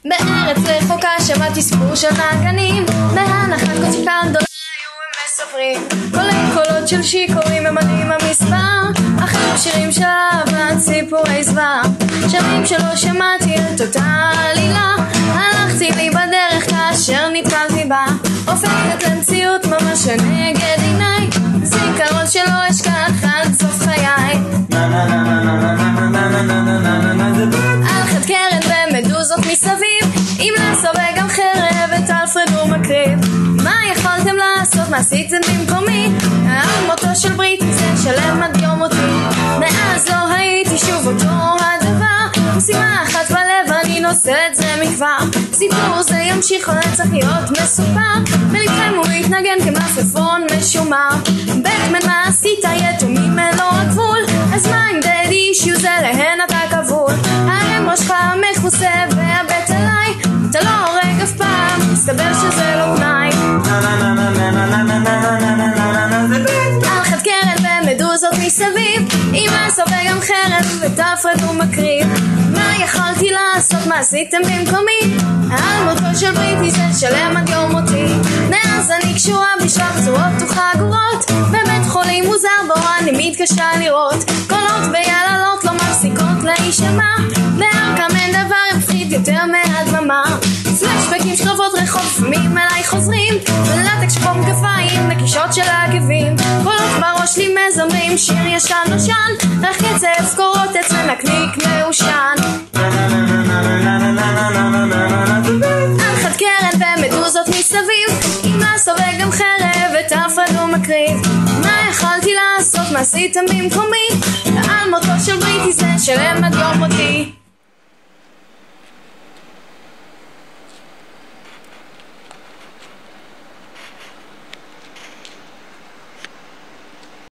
בארץ רחוקה שמעתי סיפור של נגנים, בהנחת קוצים גדולה היו הם מספרים, קולי קולות של שיכורים ממלאים המספר, אחרים שירים של אהבה, סיפורי זוועה, שירים שלא שמעתי את אותה עלילה, הלכתי לי בדרך כאשר נתקלתי בה, הופכת למציאות ממש נגד עיניי, זיכרון שלא אשכח עד סוף חיי. על חד קרן ומדוזות מסביב, עם לסו וגם חרב את אלפרד הוא מקריב. מה יכולתם לעשות? מה עשיתם במקומי? על מותו של בריטי זה שלם עד יום מותי. מאז לא הייתי שוב אותו הדבר, משימה אחת בלב אני נושא את זה מכבר. סיפור זה ימשיך לנצח להיות מסופר, בלבכם הוא יתנגן כמלפפון משומר. בטמן מה עשית? יתומים אלו הגבול, אז מה עם דדי אישיוז אליהן אתה כבול? הרם ראשך מכוסה והבט אליי, אתה לא הורג אף פעם, מסתבר שזה לא תנאי. על חד קרן ומדוזות מסביב, עם לסו וגם חרב ותפרד הוא מקריב. מה יכולתי לעשות? מה עשיתם במקומי? על מותו של בריטי זה שלם עד יום מותי. מאז אני קשורה בשלב פצועות וחגורות, בבית חולים מוזר בו אני מתקשה לראות, קולות ויללות לא מפסיקות להישמע, בארכם אין דבר מפחיד יותר מהדממה. פלשבקים שקרבות רחוב לפעמים אליי חוזרים, ולטק שחום כפיים נקישות של עקבים, קולות בראש לי מזמרים שיר ישן נושן, רק קצב קורות אצל נקניק מעושן. על חד קרן ומדוזות מסביב, עם לסו וגם חרב את אלפרד הוא מקריב. מה יכולתי לעשות? מה עשיתם במקומי? על מותו של בריטי זה שלם עד יום מותי.